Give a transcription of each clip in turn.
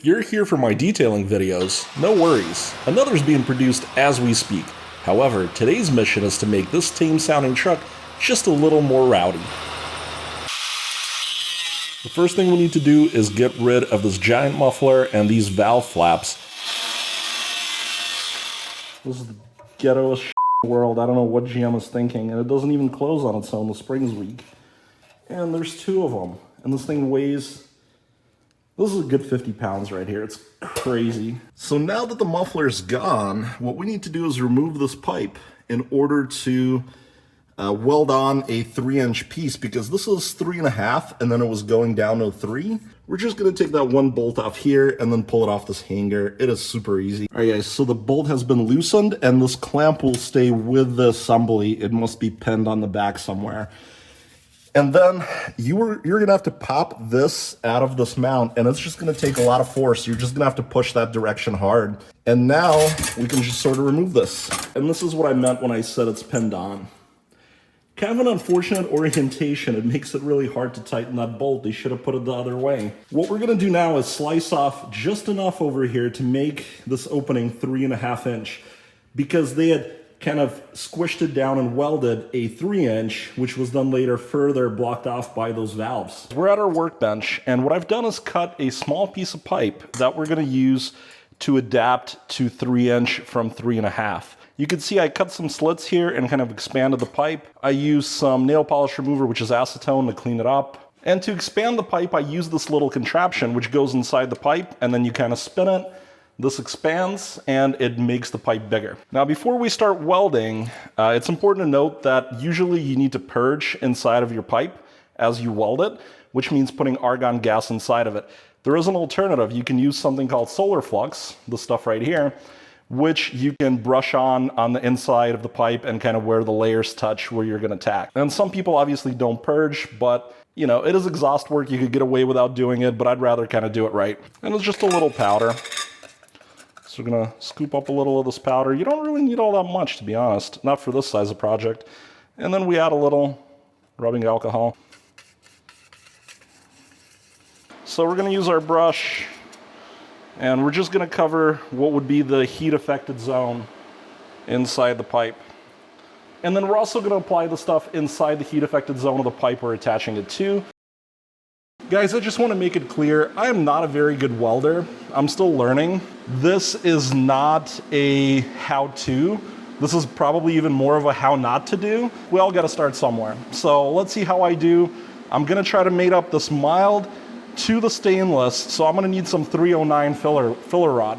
If you're here for my detailing videos, no worries. Another's being produced as we speak. However, today's mission is to make this tame sounding truck just a little more rowdy. The first thing we need to do is get rid of this giant muffler and these valve flaps. This is the ghettoest world. I don't know what GM is thinking, and it doesn't even close on its own. The spring's weak. And there's two of them. And this thing weighs, this is a good 50 pounds right here. It's crazy. So now that the muffler's gone, what we need to do is remove this pipe in order to weld on a 3-inch piece, because this is 3.5 and then it was going down to 3. We're just going to take that one bolt off here and then pull it off this hanger. It is super easy. All right, guys, so the bolt has been loosened and this clamp will stay with the assembly. It must be pinned on the back somewhere. And then you're going to have to pop this out of this mount, and it's just going to take a lot of force. You're just going to have to push that direction hard. And now we can just sort of remove this. And this is what I meant when I said it's pinned on. Kind of an unfortunate orientation. It makes it really hard to tighten that bolt. They should have put it the other way. What we're going to do now is slice off just enough over here to make this opening 3.5 inch, because they had kind of squished it down and welded a 3-inch, which was then later further blocked off by those valves. We're at our workbench, and what I've done is cut a small piece of pipe that we're going to use to adapt to 3-inch from 3.5. You can see I cut some slits here and kind of expanded the pipe. I used some nail polish remover, which is acetone, to clean it up. And to expand the pipe, I use this little contraption which goes inside the pipe, and then you kind of spin it. This expands and it makes the pipe bigger. Now, before we start welding, it's important to note that usually you need to purge inside of your pipe as you weld it, which means putting argon gas inside of it. There is an alternative. You can use something called solar flux, the stuff right here, which you can brush on the inside of the pipe and kind of where the layers touch where you're gonna tack. And some people obviously don't purge, but you know, it is exhaust work. You could get away without doing it, but I'd rather kind of do it right. And it's just a little powder. So we're gonna scoop up a little of this powder. You don't really need all that much, to be honest, not for this size of project. And then we add a little rubbing alcohol. So we're gonna use our brush, and we're just gonna cover what would be the heat affected zone inside the pipe. And then we're also gonna apply the stuff inside the heat affected zone of the pipe we're attaching it to. Guys, I just want to make it clear, I am not a very good welder. I'm still learning. This is not a how-to. This is probably even more of a how not to do. We all got to start somewhere. So let's see how I do. I'm going to try to mate up this mild to the stainless. So I'm going to need some 309 filler rod.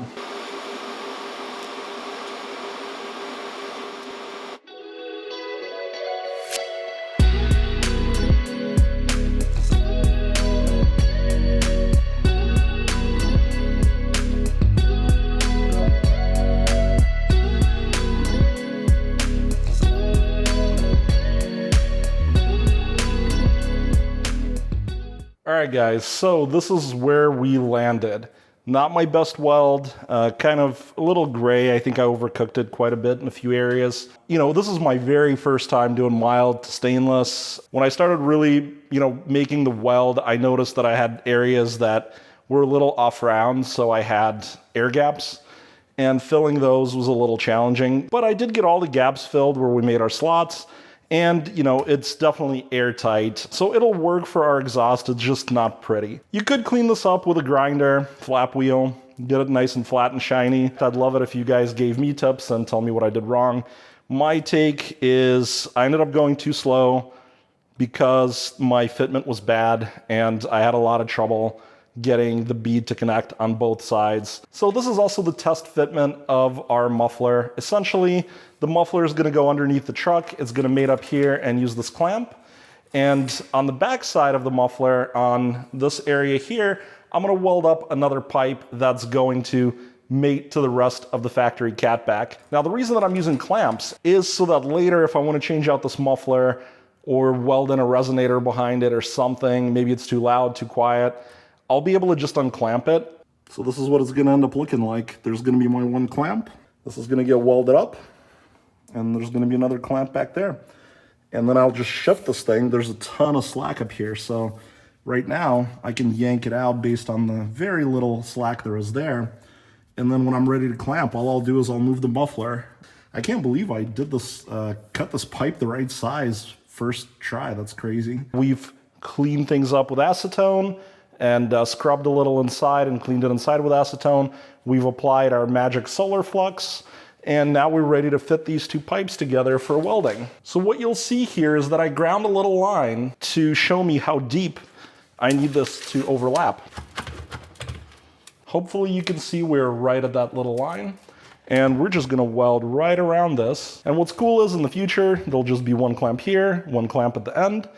Alright guys, so this is where we landed. Not my best weld, kind of a little gray. I think I overcooked it quite a bit in a few areas. You know, this is my very first time doing mild to stainless. When I started really, making the weld, I noticed that I had areas that were a little off round, so I had air gaps. And filling those was a little challenging. But I did get all the gaps filled where we made our slots. And, it's definitely airtight, so it'll work for our exhaust. It's just not pretty. You could clean this up with a grinder, flap wheel, get it nice and flat and shiny. I'd love it if you guys gave me tips and tell me what I did wrong. My take is I ended up going too slow because my fitment was bad and I had a lot of trouble getting the bead to connect on both sides. So this is also the test fitment of our muffler. Essentially, the muffler is going to go underneath the truck. It's going to mate up here and use this clamp. And on the back side of the muffler, on this area here, I'm going to weld up another pipe that's going to mate to the rest of the factory catback. Now, the reason that I'm using clamps is so that later, if I want to change out this muffler or weld in a resonator behind it or something, maybe it's too loud, too quiet, I'll be able to just unclamp it. So this is what it's going to end up looking like. There's going to be my one clamp. This is going to get welded up. And there's going to be another clamp back there. And then I'll just shift this thing. There's a ton of slack up here, so Right now, I can yank it out based on the very little slack there is there. And then when I'm ready to clamp, all I'll do is I'll move the muffler. I can't believe I did this, cut this pipe the right size first try. That's crazy. We've cleaned things up with acetone and scrubbed a little inside and cleaned it inside with acetone. We've applied our magic solar flux, and now we're ready to fit these two pipes together for welding. So what you'll see here is that I ground a little line to show me how deep I need this to overlap. Hopefully you can see we're right at that little line. And we're just gonna weld right around this. And what's cool is in the future, there'll just be one clamp here, one clamp at the end,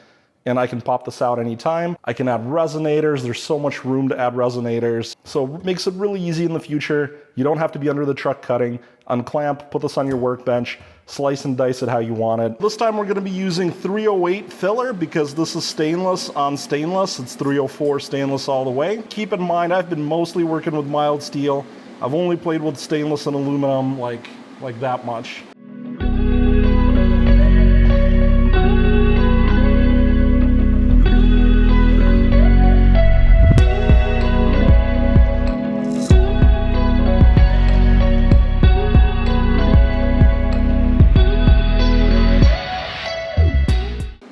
and I can pop this out anytime. I can add resonators. There's so much room to add resonators. So it makes it really easy in the future. You don't have to be under the truck cutting. Unclamp, put this on your workbench, slice and dice it how you want it. This time we're gonna be using 308 filler because this is stainless on stainless. It's 304 stainless all the way. Keep in mind, I've been mostly working with mild steel. I've only played with stainless and aluminum like that much.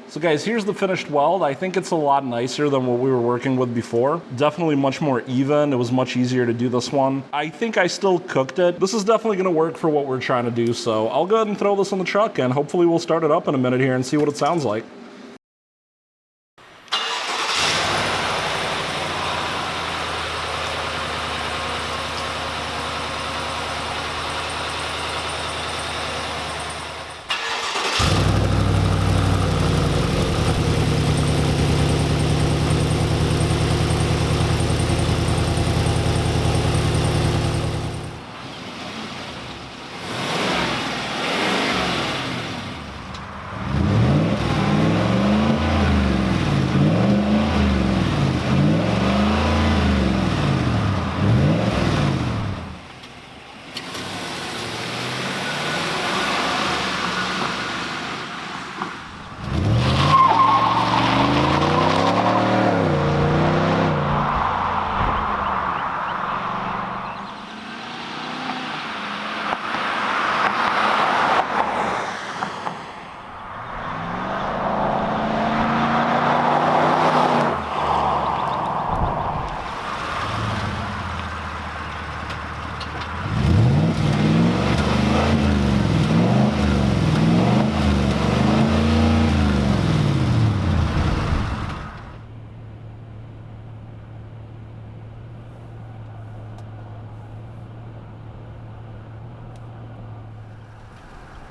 So guys, here's the finished weld. I think it's a lot nicer than what we were working with before. Definitely much more even. It was much easier to do this one. I think I still cooked it. This is definitely gonna work for what we're trying to do. So I'll go ahead and throw this on the truck and hopefully we'll start it up in a minute here and see what it sounds like.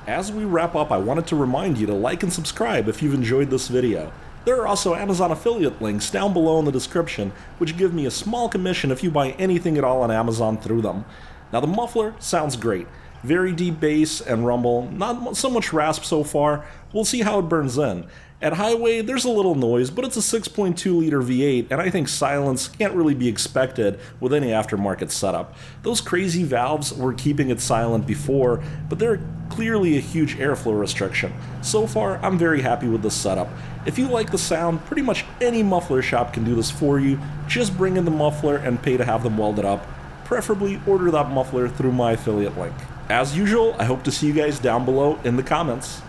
As we wrap up, I wanted to remind you to like and subscribe if you've enjoyed this video. There are also Amazon affiliate links down below in the description, which give me a small commission if you buy anything at all on Amazon through them. Now the muffler sounds great. Very deep bass and rumble, not so much rasp so far. We'll see how it burns in. At highway, there's a little noise, but it's a 6.2 liter V8, and I think silence can't really be expected with any aftermarket setup. Those crazy valves were keeping it silent before, but they're clearly a huge airflow restriction. So far, I'm very happy with this setup. If you like the sound, pretty much any muffler shop can do this for you. Just bring in the muffler and pay to have them welded up. Preferably order that muffler through my affiliate link. As usual, I hope to see you guys down below in the comments.